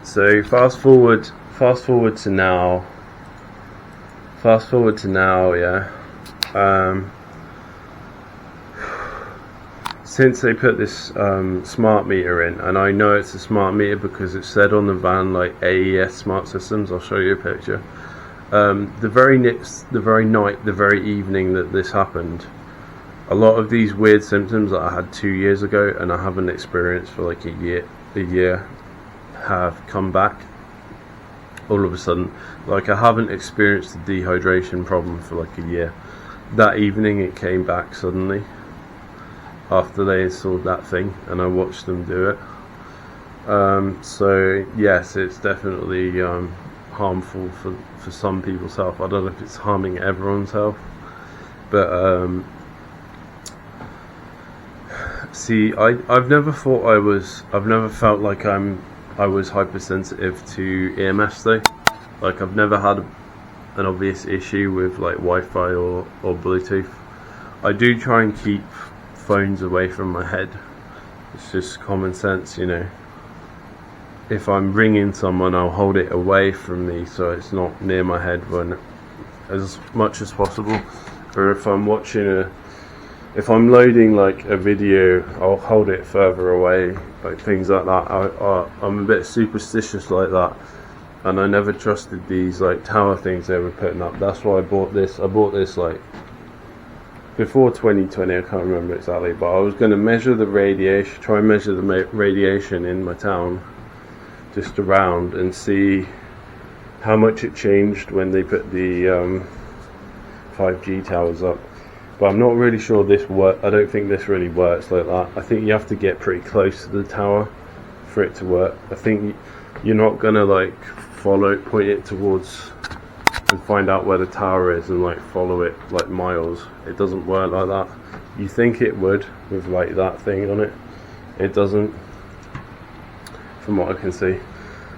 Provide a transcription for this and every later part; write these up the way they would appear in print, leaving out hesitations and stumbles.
So fast forward to now. Yeah. Since they put this smart meter in, and I know it's a smart meter because it said on the van like AES Smart Systems. I'll show you a picture. The very evening that this happened, a lot of these weird symptoms that I had 2 years ago and I haven't experienced for like a year have come back all of a sudden. Like, I haven't experienced the dehydration problem for like a year. That evening it came back suddenly after they installed that thing and I watched them do it. So yes, it's definitely harmful for some people's health. I don't know if it's harming everyone's health, but see, I've never felt like I was hypersensitive to EMS though. Like, I've never had an obvious issue with like Wi-Fi or Bluetooth. I do try and keep phones away from my head. It's just common sense, you know. If I'm ringing someone, I'll hold it away from me so it's not near my head as much as possible. Or if I'm if I'm loading like a video, I'll hold it further away, like things like that. I'm a bit superstitious like that, and I never trusted these like tower things they were putting up. That's why I bought this. I bought this like before 2020, I can't remember exactly, but I was going to measure the radiation, try and measure the radiation in my town, just around, and see how much it changed when they put the 5G towers up. But I'm not really sure I don't think this really works like that. I think you have to get pretty close to the tower for it to work. I think you're not gonna like point it towards and find out where the tower is and like follow it like miles. It doesn't work like that. You think it would with like that thing on it. It doesn't, from what I can see.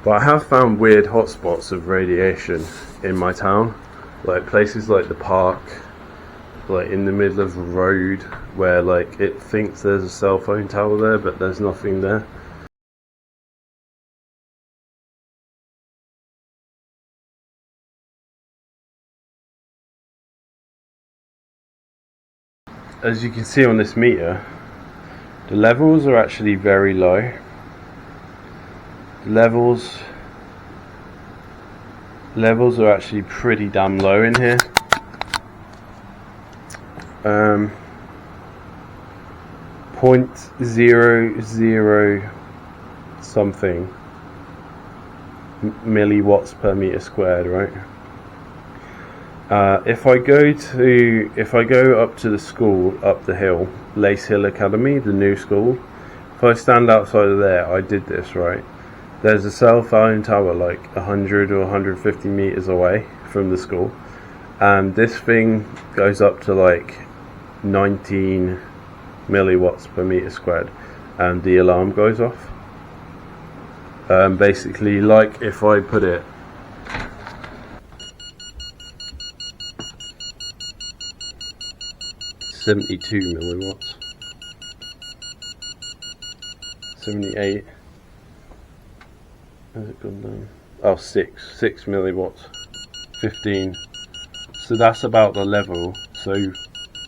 But I have found weird hotspots of radiation in my town, like places like the park, like in the middle of the road, where like it thinks there's a cell phone tower there but there's nothing there. As you can see on this meter, the levels are actually very low. Levels are actually pretty damn low in here. 0.00 something milliwatts per meter squared, right? If I go up to the school up the hill, Lace Hill Academy, the new school, if I stand outside of there, I did this, right? There's a cell phone tower like 100 or 150 meters away from the school, and this thing goes up to like 19 milliwatts per meter squared, and the alarm goes off. Basically, like if I put it 72 milliwatts, 78. Has it gone down? Oh, 6 milliwatts, 15. So that's about the level. So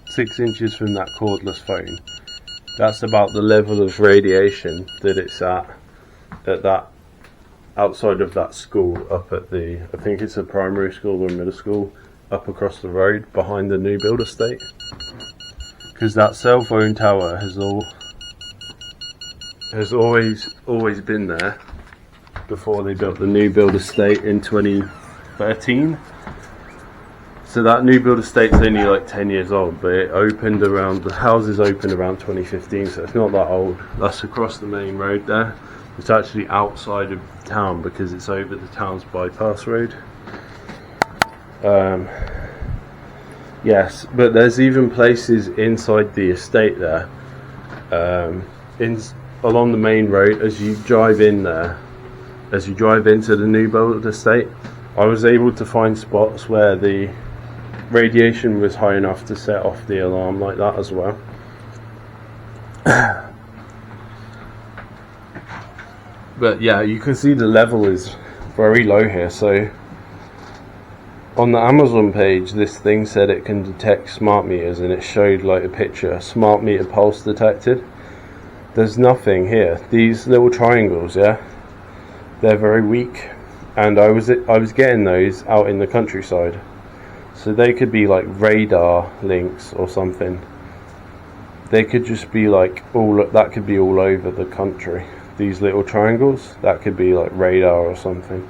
6 inches from that cordless phone, that's about the level of radiation that it's at that outside of that school up at the, I think it's a primary school or middle school up across the road behind the new build estate. Because that cell phone tower has always been there before they built the new build estate in 2013. So that new build estate's only like 10 years old, but the houses opened around 2015, so it's not that old. That's across the main road there. It's actually outside of town because it's over the town's bypass road. Yes, but there's even places inside the estate there, along the main road. As you drive into the new build estate, I was able to find spots where the radiation was high enough to set off the alarm like that as well. But yeah, you can see the level is very low here. So on the Amazon page, this thing said it can detect smart meters, and it showed like a picture, smart meter pulse detected. There's nothing here. These little triangles, yeah, they're very weak, and I was getting those out in the countryside, so they could be like radar links or something. They could just be like that could be all over the country. These little triangles, that could be like radar or something,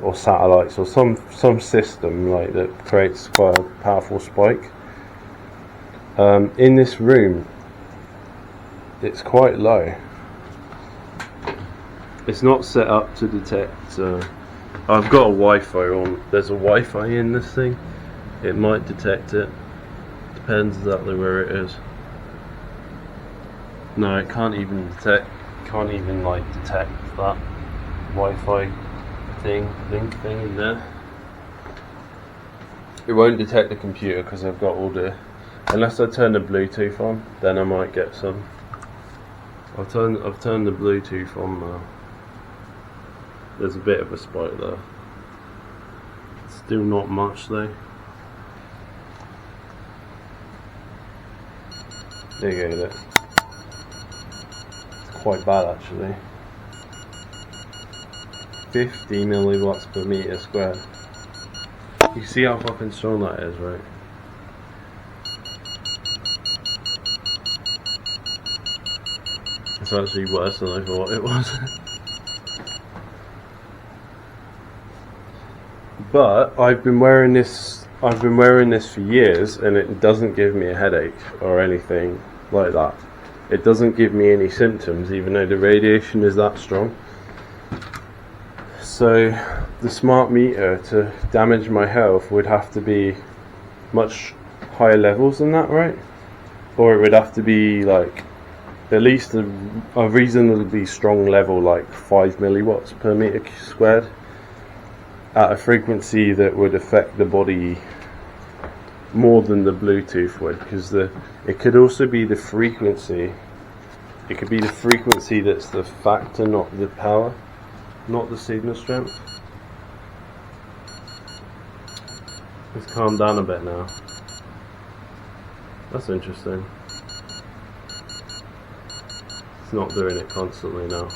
or satellites, or some system like that creates quite a powerful spike. In this room, it's quite low. It's not set up to detect. I've got a Wi-Fi on. There's a Wi-Fi in this thing. It might detect it. Depends exactly where it is. No, it can't even detect. Can't even like detect that Wi-Fi link thing in there. It won't detect the computer because I've got all the. Unless I turn the Bluetooth on, then I might get some. I've turned the Bluetooth on now. There's a bit of a spike there. Still not much though. There you go. There. Quite bad actually. 50 milliwatts per meter squared. You see how fucking strong that is, right? It's actually worse than I thought it was. But I've been wearing this for years, and it doesn't give me a headache or anything like that. It doesn't give me any symptoms, even though the radiation is that strong. So the smart meter to damage my health would have to be much higher levels than that, right? Or it would have to be like at least a reasonably strong level, like 5 milliwatts per meter squared, at a frequency that would affect the body more than the Bluetooth would, because it could also be the frequency. It could be the frequency that's the factor, not the power, not the signal strength. Let's calm down a bit now. That's interesting. It's not doing it constantly now.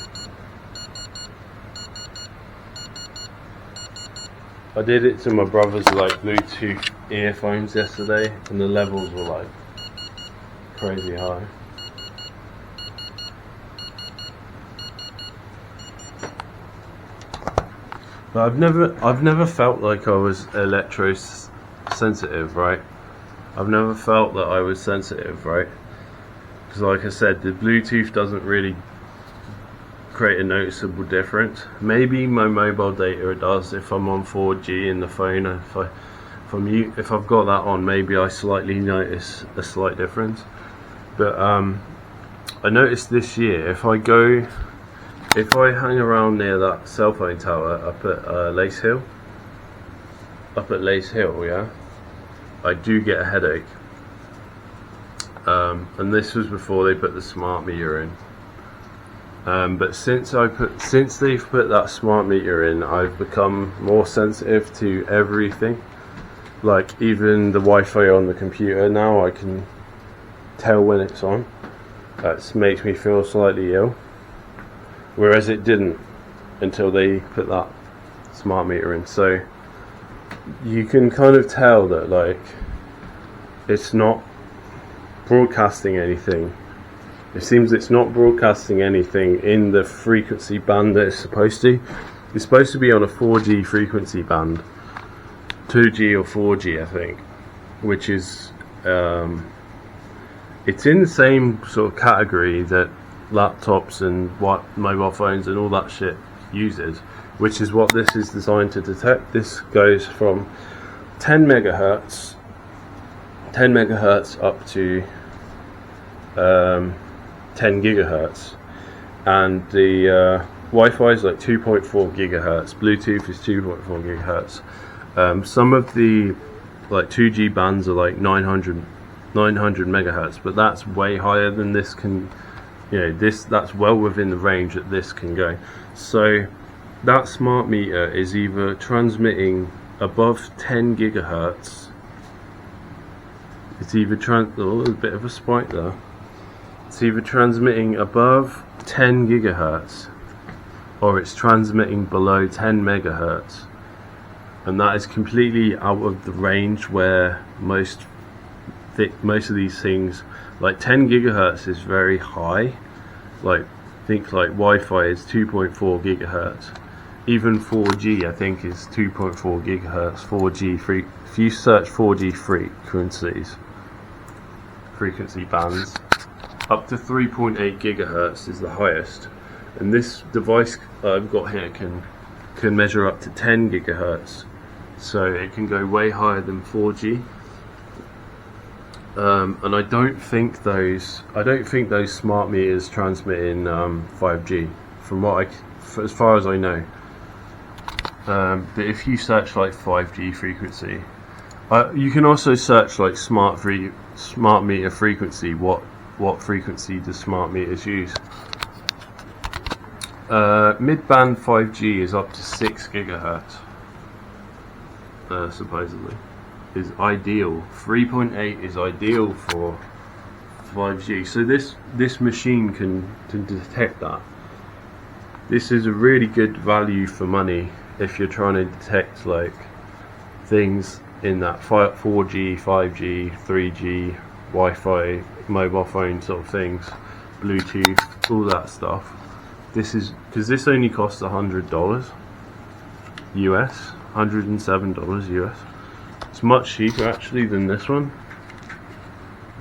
I did it to my brother's like Bluetooth earphones yesterday, and the levels were like crazy high. But I've never felt like I was sensitive, right? I've never felt that I was sensitive, right? Because like I said, the Bluetooth doesn't really create a noticeable difference. Maybe my mobile data does if I'm on 4G in the phone. If I've got that on, maybe I slightly notice a slight difference. But I noticed this year, if I hang around near that cell phone tower up at Lace Hill, yeah, I do get a headache. And this was before they put the smart meter in. But since they've put that smart meter in, I've become more sensitive to everything. Like even the Wi-Fi on the computer now, I can tell when it's on. That makes me feel slightly ill. Whereas it didn't until they put that smart meter in. So you can kind of tell that like it's not broadcasting anything. It seems it's not broadcasting anything in the frequency band that it's supposed to. It's supposed to be on a 4G frequency band, 2G or 4G, I think, which is it's in the same sort of category that laptops and what mobile phones and all that shit uses, which is what this is designed to detect. This goes from 10 megahertz up to 10 gigahertz, and the Wi-Fi is like 2.4 gigahertz. Bluetooth is 2.4 gigahertz. Some of the like 2G bands are like 900 megahertz, but that's way higher than this can. That's well within the range that this can go. So that smart meter is either transmitting above 10 gigahertz. It's either oh, a bit of a spike there. It's either transmitting above 10 gigahertz or it's transmitting below 10 megahertz, and that is completely out of the range where most of these things, like 10 gigahertz is very high. Like think like Wi-Fi is 2.4 gigahertz. Even 4G I think is 2.4 gigahertz. 4G free. If you search 4G frequency bands, up to 3.8 gigahertz is the highest. And this device I've got here can measure up to 10 gigahertz, so it can go way higher than 4G. And I don't think those smart meters transmit in 5G, as far as I know. But if you search like 5G frequency, you can also search like smart meter frequency. What frequency do smart meters use? Mid-band 5G is up to 6 gigahertz, supposedly, is ideal. 3.8 is ideal for 5G. So this machine can detect that. This is a really good value for money if you're trying to detect like things in that 4G, 5G, 3G, Wi-Fi, mobile phone sort of things, Bluetooth, all that stuff. This is because this only costs $100 US, $107 US. It's much cheaper actually than this one.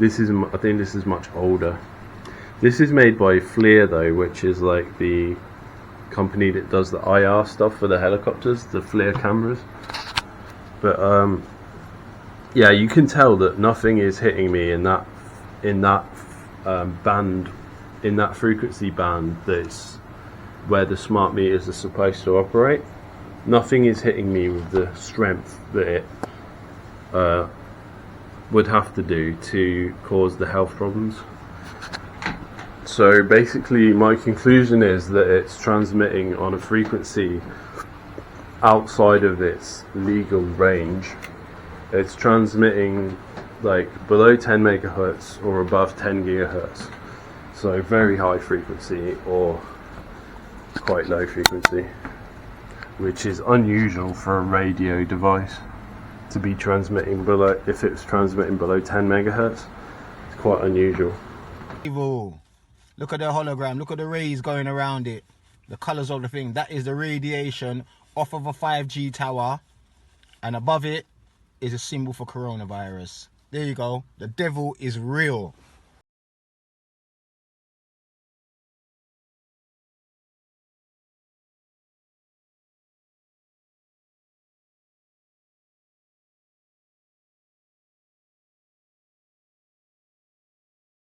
I think this is much older. This is made by FLIR though, which is like the company that does the IR stuff for the helicopters, the FLIR cameras. But yeah, you can tell that nothing is hitting me in that band, in that frequency band that's where the smart meters are supposed to operate. Nothing is hitting me with the strength that it would have to do to cause the health problems. So basically my conclusion is that it's transmitting on a frequency outside of its legal range. It's transmitting like below 10 megahertz or above 10 gigahertz. So very high frequency or quite low frequency, which is unusual for a radio device to be transmitting below. If it's transmitting below 10 megahertz, it's quite unusual. Evil. Look at the hologram, look at the rays going around it, the colors of the thing. That is the radiation off of a 5G tower, and above it is a symbol for coronavirus. There you go. The devil is real.